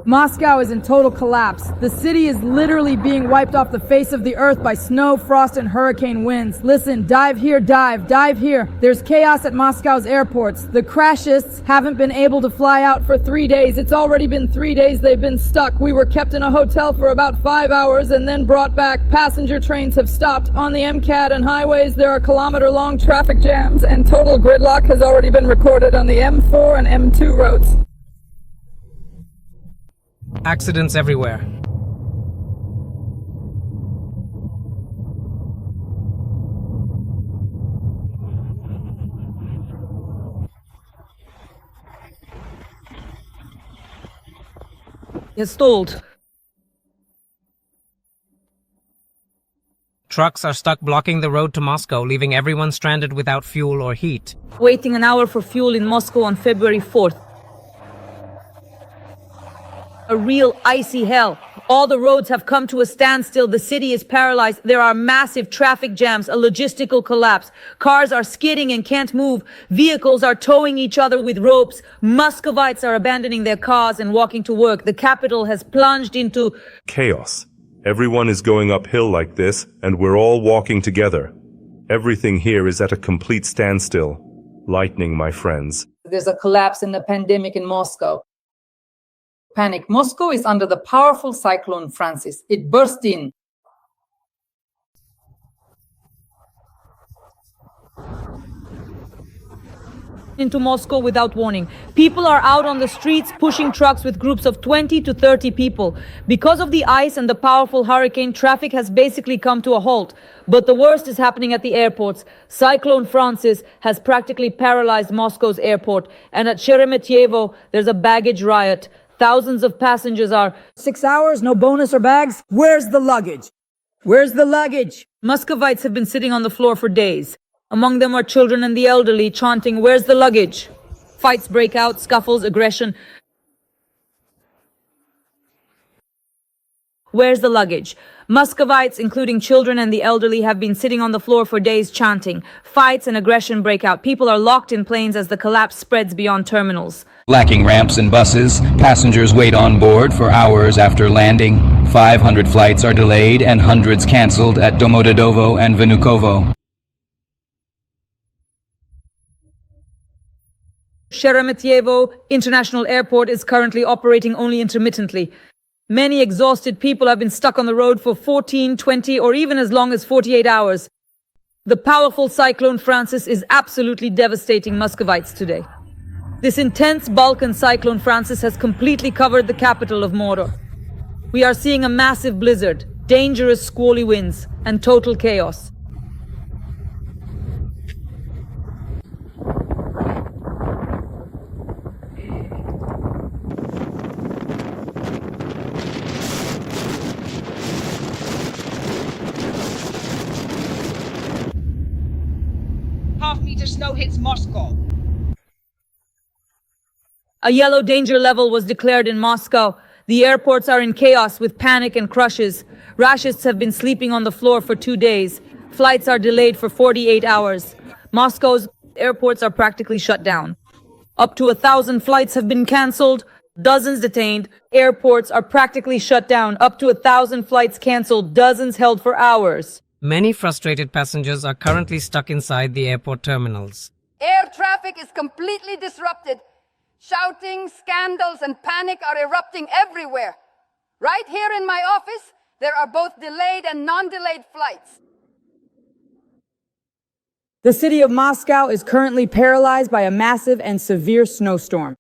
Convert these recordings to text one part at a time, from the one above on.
Moscow is in total collapse. The city is literally being wiped off the face of the earth by snow, frost, and hurricane winds. Listen, dive here, dive here. There's chaos at Moscow's airports. The crashists haven't been able to fly out for 3 days. It's already been 3 days they've been stuck. We were kept in a hotel for about 5 hours and then brought back. Passenger trains have stopped. On the MCAT and highways, there are kilometer-long traffic jams, and total gridlock has already been recorded on the M4 and M2 roads. Accidents everywhere. It's stalled. Trucks are stuck blocking the road to Moscow, leaving everyone stranded without fuel or heat. Waiting an hour for fuel in Moscow on February 4th. A real icy hell. All the roads have come to a standstill. The city is paralyzed. There are massive traffic jams, a logistical collapse. Cars are skidding and can't move. Vehicles are towing each other with ropes. Muscovites are abandoning their cars and walking to work. The capital has plunged into chaos. Everyone is going uphill like this, and we're all walking together. Everything here is at a complete standstill. Lightning, my friends. There's a collapse in the pandemic in Moscow. Panic. Moscow is under the powerful cyclone Francis. It burst into Moscow without warning. People are out on the streets pushing trucks with groups of 20 to 30 people. Because of the ice and the powerful hurricane, traffic has basically come to a halt. But the worst is happening at the airports. Cyclone Francis has practically paralyzed Moscow's airport. And at Sheremetyevo, there's a baggage riot. Thousands of passengers are 6 hours, no bonus or bags? Where's the luggage? Where's the luggage? Muscovites have been sitting on the floor for days. Among them are children and the elderly, chanting, "Where's the luggage?" Fights break out, scuffles, aggression. Where's the luggage? Muscovites, including children and the elderly, have been sitting on the floor for days chanting. Fights and aggression break out. People are locked in planes as the collapse spreads beyond terminals. Lacking ramps and buses, passengers wait on board for hours after landing. 500 flights are delayed and hundreds cancelled at Domodedovo and Vnukovo. Sheremetyevo International Airport is currently operating only intermittently. Many exhausted people have been stuck on the road for 14, 20, or even as long as 48 hours. The powerful cyclone Francis is absolutely devastating Muscovites today. This intense Balkan cyclone Francis has completely covered the capital of Mordor. We are seeing a massive blizzard, dangerous squally winds, and total chaos. Half-meter snow hits Moscow. A yellow danger level was declared in Moscow. The airports are in chaos with panic and crushes. Rashists have been sleeping on the floor for 2 days. Flights are delayed for 48 hours. Moscow's airports are practically shut down. Up to 1,000 flights have been cancelled, dozens detained. Airports are practically shut down. Up to 1,000 flights cancelled, dozens held for hours. Many frustrated passengers are currently stuck inside the airport terminals. Air traffic is completely disrupted. Shouting, scandals, and panic are erupting everywhere. Right here in my office, there are both delayed and non-delayed flights. The city of Moscow is currently paralyzed by a massive and severe snowstorm.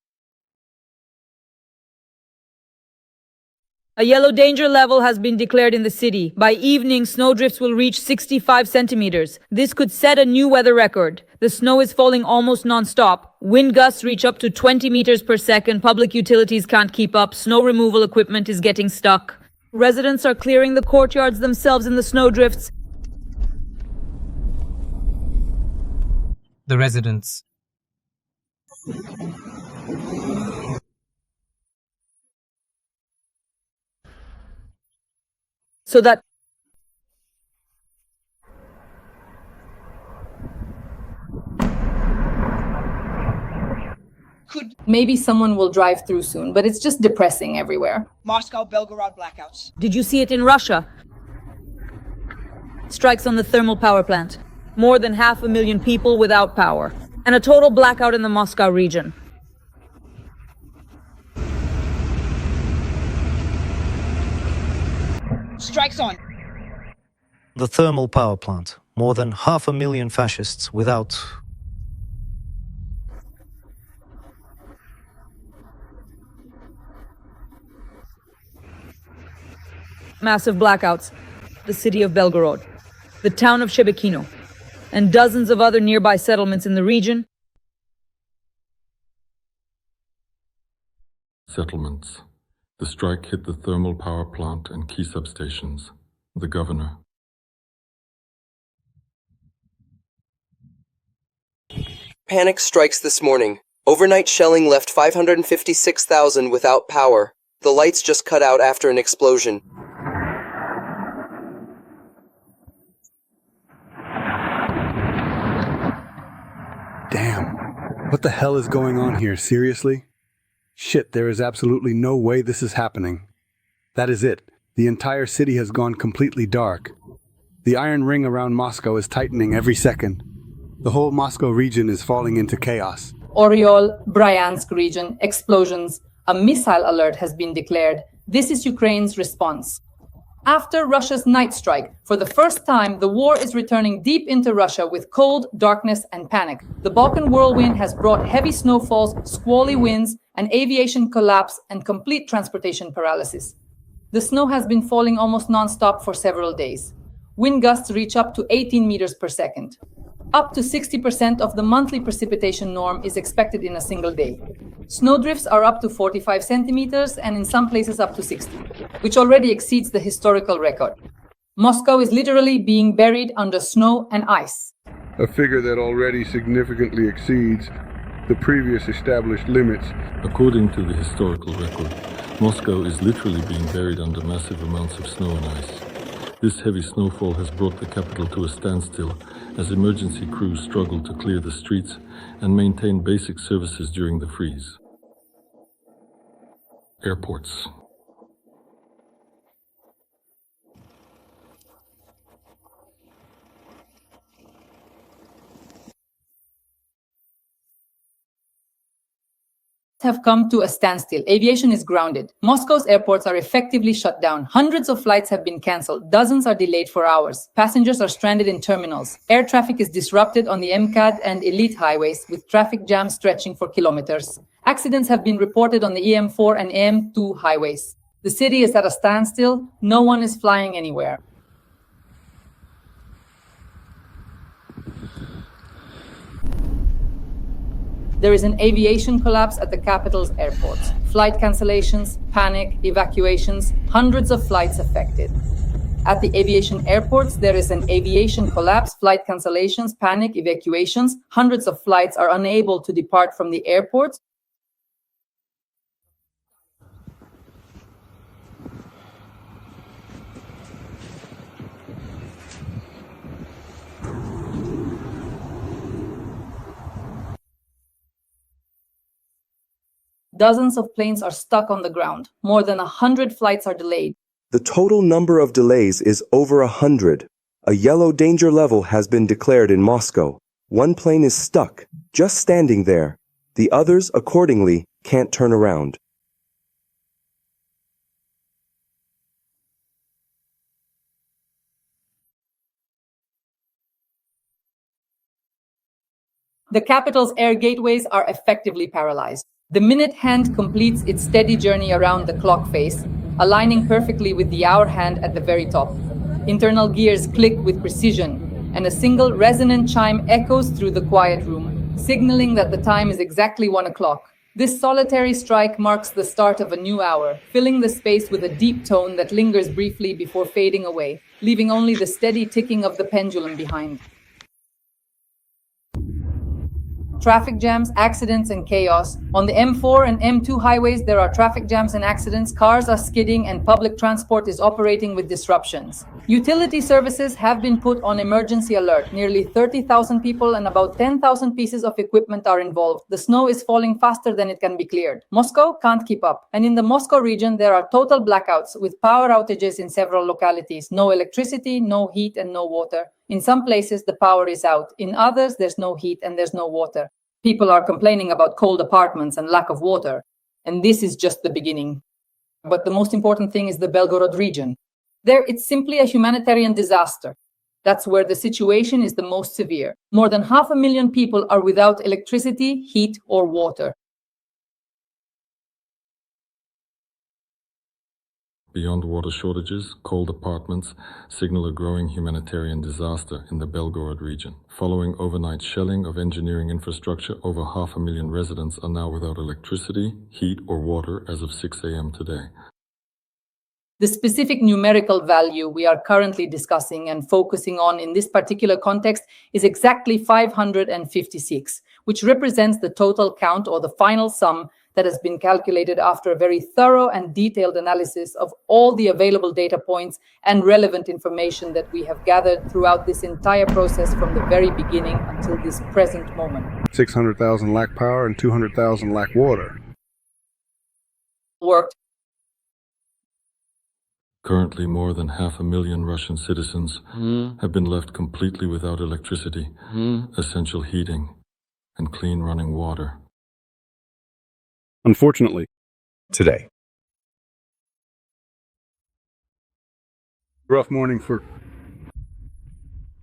A yellow danger level has been declared in the city. By evening, snowdrifts will reach 65 centimeters. This could set a new weather record. The snow is falling almost non-stop. Wind gusts reach up to 20 meters per second. Public utilities can't keep up. Snow removal equipment is getting stuck. Residents are clearing the courtyards themselves in the snowdrifts. The residents. So that could Maybe someone will drive through soon, but it's just depressing everywhere. Moscow, Belgorod blackouts. Did you see it in Russia? Strikes on the thermal power plant. More than 500,000 people without power. And a total blackout in the Moscow region. Strikes on. The thermal power plant. More than 500,000 fascists without... Massive blackouts. The city of Belgorod. The town of Shebekino. And dozens of other nearby settlements in the region. Settlements. The strike hit the thermal power plant and key substations. The governor. Panic strikes this morning. Overnight shelling left 556,000 without power. The lights just cut out after an explosion. Damn. What the hell is going on here, seriously? Shit, there is absolutely no way this is happening. That is it. The entire city has gone completely dark. The iron ring around Moscow is tightening every second. The whole Moscow region is falling into chaos. Oryol, Bryansk region, explosions. A missile alert has been declared. This is Ukraine's response. After Russia's night strike, for the first time, the war is returning deep into Russia with cold, darkness, and panic. The Balkan whirlwind has brought heavy snowfalls, squally winds, an aviation collapse, and complete transportation paralysis. The snow has been falling almost non-stop for several days. Wind gusts reach up to 18 meters per second. Up to 60% of the monthly precipitation norm is expected in a single day. Snowdrifts are up to 45 centimeters and in some places up to 60, which already exceeds the historical record. Moscow is literally being buried under snow and ice. A figure that already significantly exceeds the previous established limits. According to the historical record, Moscow is literally being buried under massive amounts of snow and ice. This heavy snowfall has brought the capital to a standstill as emergency crews struggle to clear the streets and maintain basic services during the freeze. Airports. Have come to a standstill. Aviation is grounded. Moscow's airports are effectively shut down. Hundreds of flights have been cancelled. Dozens are delayed for hours. Passengers are stranded in terminals. Air traffic is disrupted on the MCAD and elite highways, with traffic jams stretching for kilometers. Accidents have been reported on the EM4 and EM2 highways. The city is at a standstill. No one is flying anywhere. There is an aviation collapse at the capital's airports. Flight cancellations, panic, evacuations, hundreds of flights affected. At the aviation airports, there is an aviation collapse, flight cancellations, panic, evacuations. Hundreds of flights are unable to depart from the airports. Dozens of planes are stuck on the ground. More than 100 flights are delayed. The total number of delays is over 100. A yellow danger level has been declared in Moscow. One plane is stuck, just standing there. The others, accordingly, can't turn around. The capital's air gateways are effectively paralyzed. The minute hand completes its steady journey around the clock face, aligning perfectly with the hour hand at the very top. Internal gears click with precision, and a single resonant chime echoes through the quiet room, signaling that the time is exactly 1 o'clock. This solitary strike marks the start of a new hour, filling the space with a deep tone that lingers briefly before fading away, leaving only the steady ticking of the pendulum behind. traffic jams, accidents, and chaos. On the M4 and M2 highways, there are traffic jams and accidents, cars are skidding, and public transport is operating with disruptions. Utility services have been put on emergency alert. Nearly 30,000 people and about 10,000 pieces of equipment are involved. The snow is falling faster than it can be cleared. Moscow can't keep up. And in the Moscow region, there are total blackouts with power outages in several localities. No electricity, no heat, and no water. In some places, the power is out. In others, there's no heat and there's no water. People are complaining about cold apartments and lack of water. And this is just the beginning. But the most important thing is the Belgorod region. There, it's simply a humanitarian disaster. That's where the situation is the most severe. More than 500,000 people are without electricity, heat, or water. Beyond water shortages, cold apartments signal a growing humanitarian disaster in the Belgorod region. Following overnight shelling of engineering infrastructure, over 500,000 residents are now without electricity, heat, or water as of 6 a.m. today. The specific numerical value we are currently discussing and focusing on in this particular context is exactly 556, which represents the total count or the final sum that has been calculated after a very thorough and detailed analysis of all the available data points and relevant information that we have gathered throughout this entire process from the very beginning until this present moment. 600,000 lack power and 200,000 lack water. Worked. Currently, more than 500,000 Russian citizens have been left completely without electricity, essential heating, and clean running water. Unfortunately, Today. rough morning for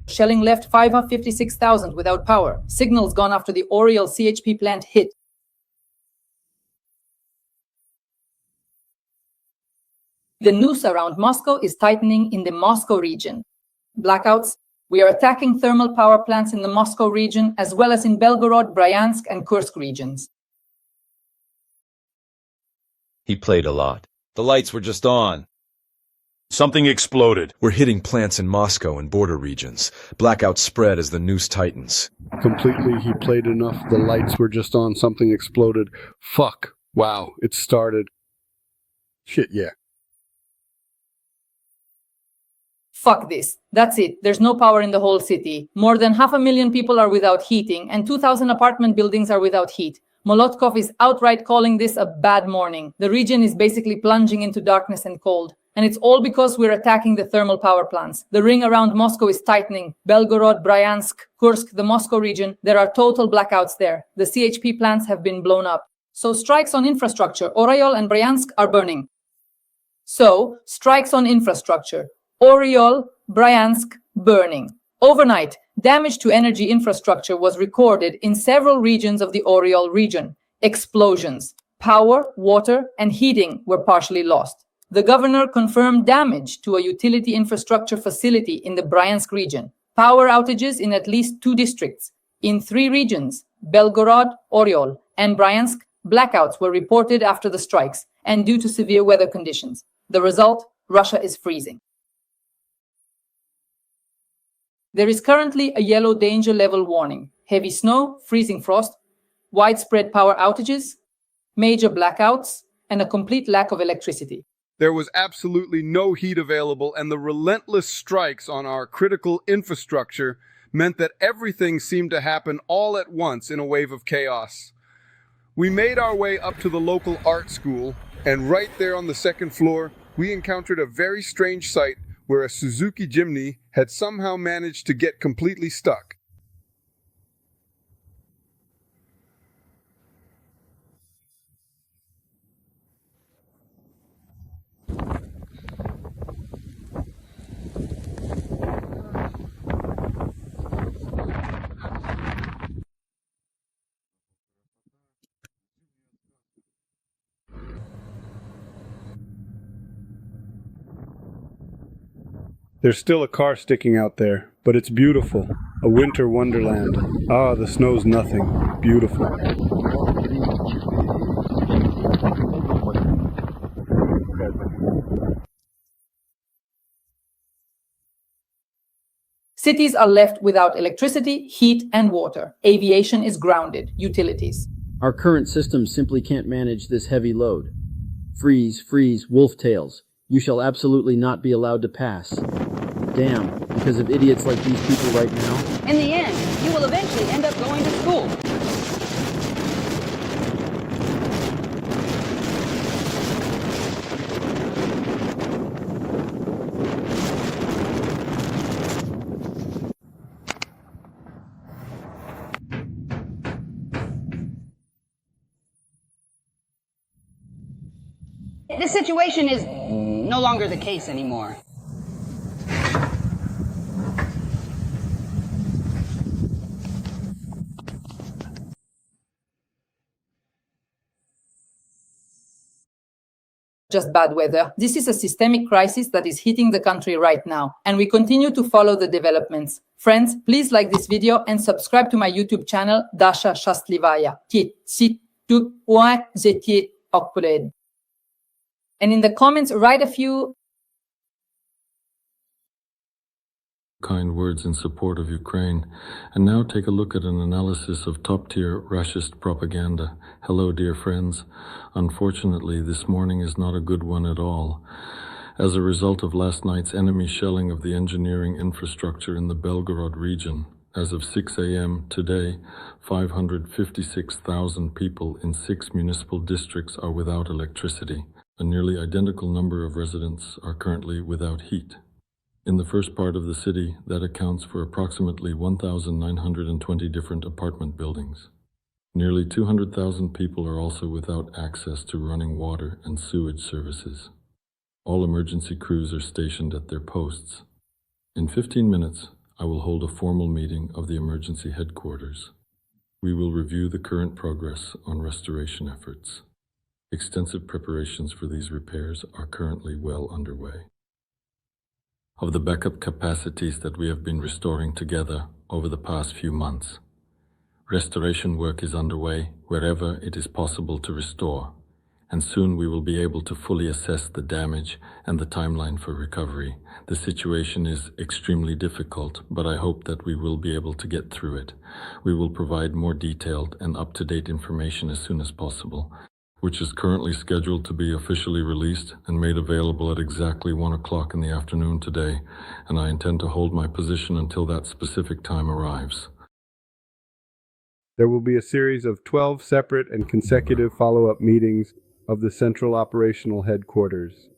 Shelling left 556,000 without power. Signals gone after the Oriol CHP plant hit. The noose around Moscow is tightening in the Moscow region. Blackouts. We are attacking thermal power plants in the Moscow region as well as in Belgorod, Bryansk, and Kursk regions. He played a lot. The lights were just on. Something exploded. We're hitting plants in Moscow and border regions. Blackouts spread as the noose tightens. completely. He played enough. The lights were just on. Something exploded. Fuck. Wow. It started. Shit, yeah. Fuck this. That's it. There's no power in the whole city. More than 500,000 people are without heating, and 2,000 apartment buildings are without heat. Molotkov is outright calling this a bad morning. The region is basically plunging into darkness and cold. And it's all because we're attacking the thermal power plants. The ring around Moscow is tightening. Belgorod, Bryansk, Kursk, the Moscow region, there are total blackouts there. The CHP plants have been blown up. So strikes on infrastructure, Oriol and Bryansk are burning. So, strikes on infrastructure, Oriol, Bryansk, burning. Overnight, damage to energy infrastructure was recorded in several regions of the Oriol region. Explosions, power, water, and heating were partially lost. The governor confirmed damage to a utility infrastructure facility in the Bryansk region. Power outages in at least 2 districts. In 3 regions, Belgorod, Oriol, and Bryansk, blackouts were reported after the strikes and due to severe weather conditions. The result, Russia is freezing. There is currently a yellow danger level warning. Heavy snow, freezing frost, widespread power outages, major blackouts, and a complete lack of electricity. There was absolutely no heat available, and the relentless strikes on our critical infrastructure meant that everything seemed to happen all at once in a wave of chaos. We made our way up to the local art school, and right there on the 2nd floor, we encountered a very strange sight where a Suzuki Jimny had somehow managed to get completely stuck. There's still a car sticking out there, but it's beautiful. A winter wonderland. Ah, the snow's nothing. Beautiful. Cities are left without electricity, heat, and water. Aviation is grounded. Utilities. Our current system simply can't manage this heavy load. Freeze, freeze, wolf tails. You shall absolutely not be allowed to pass. Damn, because of idiots like these people right now? In the end, you will eventually end up going to school. This situation is no longer the case anymore. Just bad weather. This is a systemic crisis that is hitting the country right now, and we continue to follow the developments. Friends, please like this video and subscribe to my YouTube channel, Dasha Shastlivaya. And in the comments, write a few kind words in support of Ukraine. And now take a look at an analysis of top-tier Russist propaganda. Hello, dear friends. Unfortunately, this morning is not a good one at all. As a result of last night's enemy shelling of the engineering infrastructure in the Belgorod region, as of 6 a.m. today, 556,000 people in 6 municipal districts are without electricity. A nearly identical number of residents are currently without heat. In the first part of the city, that accounts for approximately 1,920 different apartment buildings. Nearly 200,000 people are also without access to running water and sewage services. All emergency crews are stationed at their posts. In 15 minutes, I will hold a formal meeting of the emergency headquarters. We will review the current progress on restoration efforts. Extensive preparations for these repairs are currently well underway. Of the backup capacities that we have been restoring together over the past few months, restoration work is underway wherever it is possible to restore, and soon we will be able to fully assess the damage and the timeline for recovery. The situation is extremely difficult, but I hope that we will be able to get through it. We will provide more detailed and up-to-date information as soon as possible, which is currently scheduled to be officially released and made available at exactly 1 o'clock in the afternoon today, and I intend to hold my position until that specific time arrives. There will be a series of 12 separate and consecutive follow-up meetings of the Central Operational Headquarters.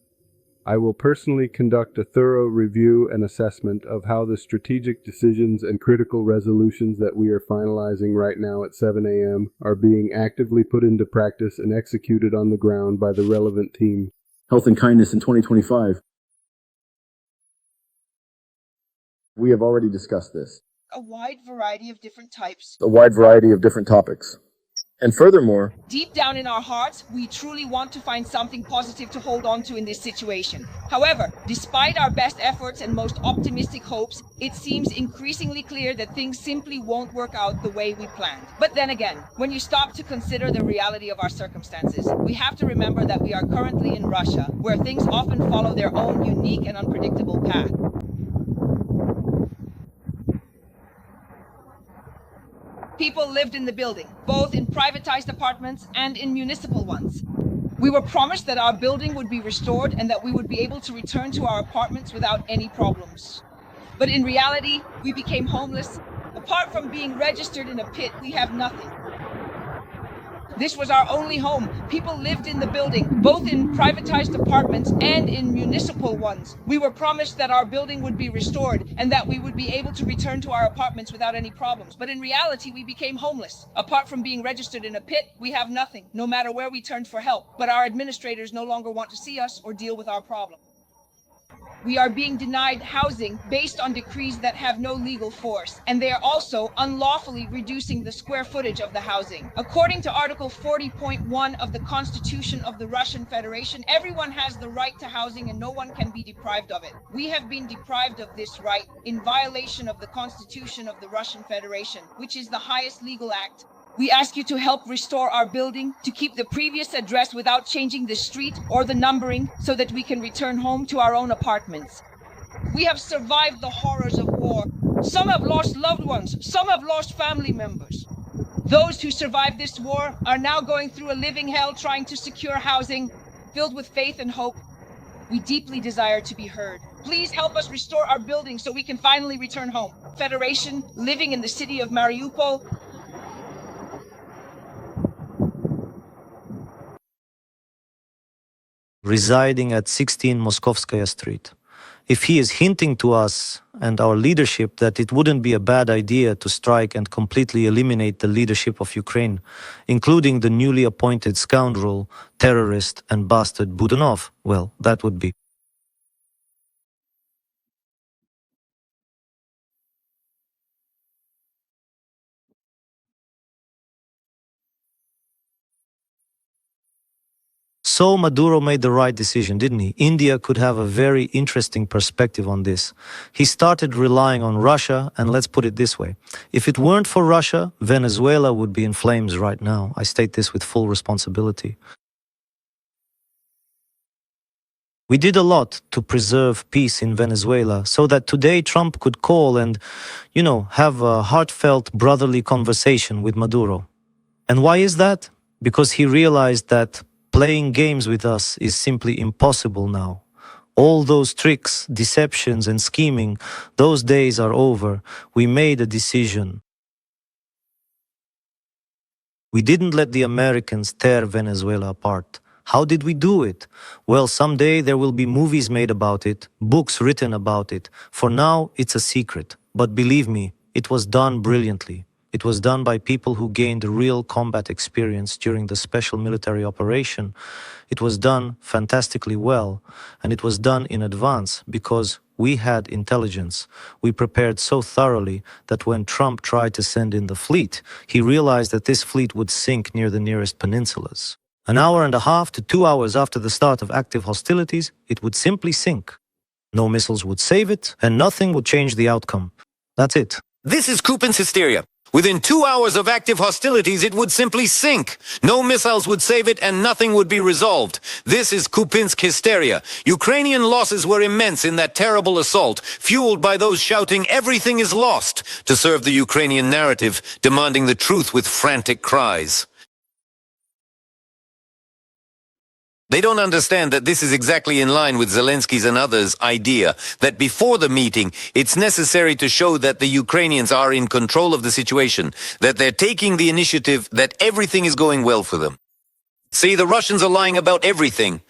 I will personally conduct a thorough review and assessment of how the strategic decisions and critical resolutions that we are finalizing right now at 7 a.m. are being actively put into practice and executed on the ground by the relevant team. Health and kindness in 2025. We have already discussed this. A wide variety of different types. A wide variety of different topics. And furthermore, Deep down in our hearts, we truly want to find something positive to hold on to in this situation. However, despite our best efforts and most optimistic hopes, it seems increasingly clear that things simply won't work out the way we planned. But then again, when you stop to consider the reality of our circumstances, we have to remember that we are currently in Russia, where things often follow their own unique and unpredictable path. People lived in the building, both in privatized apartments and in municipal ones. We were promised that our building would be restored and that we would be able to return to our apartments without any problems. But in reality, we became homeless. Apart from being registered in a pit, we have nothing. This was our only home. People lived in the building, both in privatized apartments and in municipal ones. We were promised that our building would be restored and that we would be able to return to our apartments without any problems. But in reality, we became homeless. Apart from being registered in a pit, we have nothing, no matter where we turned for help. But our administrators no longer want to see us or deal with our problem. We are being denied housing based on decrees that have no legal force, and they are also unlawfully reducing the square footage of the housing. According to Article 40.1 of the Constitution of the Russian Federation, everyone has the right to housing and no one can be deprived of it. We have been deprived of this right in violation of the Constitution of the Russian Federation, which is the highest legal act. We ask you to help restore our building, to keep the previous address without changing the street or the numbering, so that we can return home to our own apartments. We have survived the horrors of war. Some have lost loved ones. Some have lost family members. Those who survived this war are now going through a living hell trying to secure housing, filled with faith and hope. We deeply desire to be heard. Please help us restore our buildings so we can finally return home. Federation, living in the city of Mariupol. Residing at 16 Moskovskaya Street. If he is hinting to us and our leadership that it wouldn't be a bad idea to strike and completely eliminate the leadership of Ukraine, including the newly appointed scoundrel, terrorist and bastard Budanov, well, that would be. So Maduro made the right decision, didn't he? India could have a very interesting perspective on this. He started relying on Russia, and let's put it this way. If it weren't for Russia, Venezuela would be in flames right now. I state this with full responsibility. We did a lot to preserve peace in Venezuela so that today Trump could call and, have a heartfelt brotherly conversation with Maduro. And why is that? Because he realized that playing games with us is simply impossible now. All those tricks, deceptions and scheming, those days are over. We made a decision. We didn't let the Americans tear Venezuela apart. How did we do it? Well, someday there will be movies made about it, books written about it. For now, it's a secret. But believe me, it was done brilliantly. It was done by people who gained real combat experience during the special military operation. It was done fantastically well, and it was done in advance because we had intelligence. We prepared so thoroughly that when Trump tried to send in the fleet, he realized that this fleet would sink near the nearest peninsulas. An hour and a half to 2 hours after the start of active hostilities, it would simply sink. No missiles would save it, and nothing would change the outcome. That's it. This is Putin's hysteria. Within 2 hours of active hostilities, it would simply sink. No missiles would save it and nothing would be resolved. This is Kupinsk hysteria. Ukrainian losses were immense in that terrible assault, fueled by those shouting, "Everything is lost," to serve the Ukrainian narrative, demanding the truth with frantic cries. They don't understand that this is exactly in line with Zelensky's and others' idea that before the meeting, it's necessary to show that the Ukrainians are in control of the situation, that they're taking the initiative, that everything is going well for them. See, the Russians are lying about everything.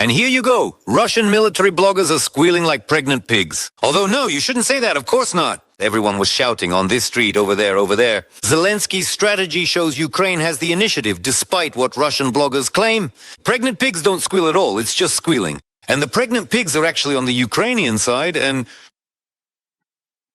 And here you go. Russian military bloggers are squealing like pregnant pigs. Although no, you shouldn't say that, of course not. Everyone was shouting on this street, over there, over there. Zelensky's strategy shows Ukraine has the initiative, despite what Russian bloggers claim. Pregnant pigs don't squeal at all, it's just squealing. And the pregnant pigs are actually on the Ukrainian side, and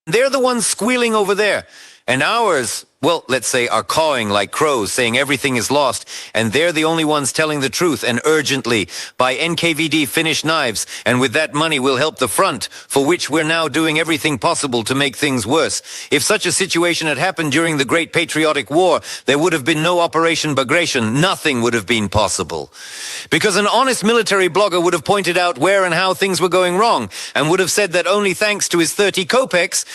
they're the ones squealing over there. And ours, well, let's say, are cawing like crows, saying everything is lost, and they're the only ones telling the truth, and urgently. Buy NKVD Finnish knives, and with that money we'll help the front, for which we're now doing everything possible to make things worse. If such a situation had happened during the Great Patriotic War, there would have been no Operation Bagration. Nothing would have been possible. Because an honest military blogger would have pointed out where and how things were going wrong, and would have said that only thanks to his 30 kopecks,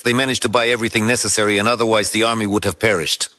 they managed to buy everything necessary, and otherwise the army would have perished.